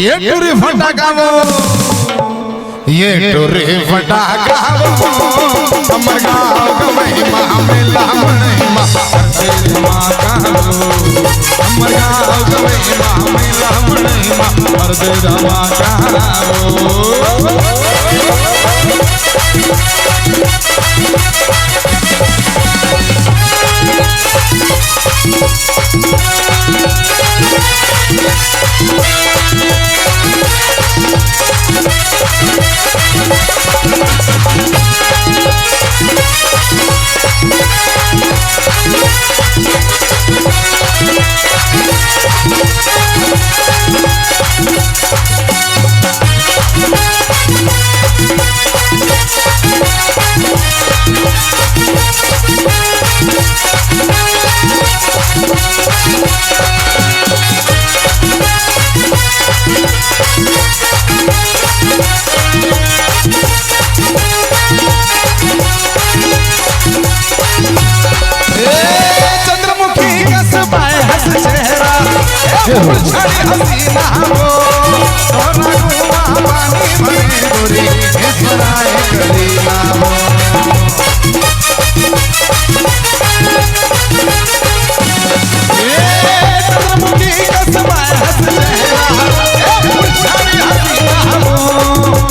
ये टुरी फटाका वो, ये टुरी फटाका वो, हमर गाँव का महिमा मेला महिमा करते धमाका वो, हमर गाँव का महिमा मेला महिमा करते धमाका वो। हसीना हो सोना गुआ पानी भरे गोरी इसराए करीना हो। चंद्रमुखी कसबा हंस चेहरा हसीना हो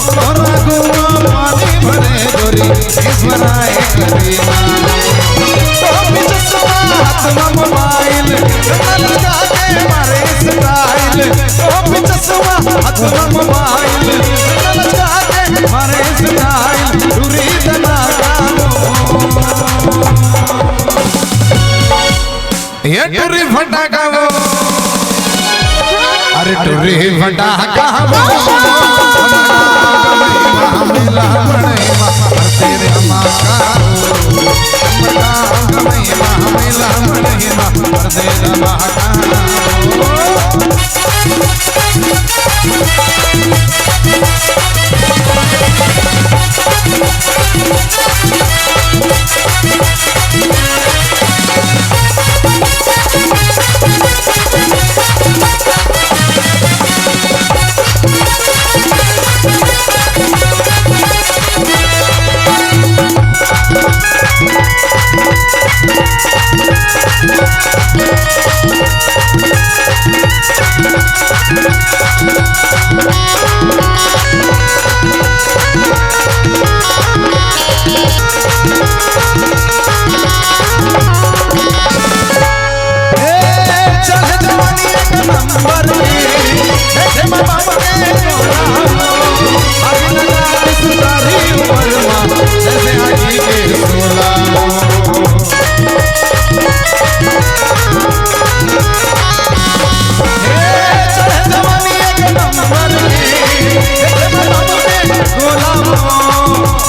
सोना गुआ पानी भरे गोरी इसराए करीना हो। हाथ में मोबाइल लगा के मारे स्टाइल, चश्मा हाथ में मोबाइल लगा के मारे स्टाइल, टुरी धमाका ये टुरी फटाका वो, अरे टुरी फटाका वो, मेला महिमा तेरे धमाका महिमा मेला महिमा करते धमाका।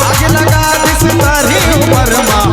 आगे लगा दिस तारी उमर माँ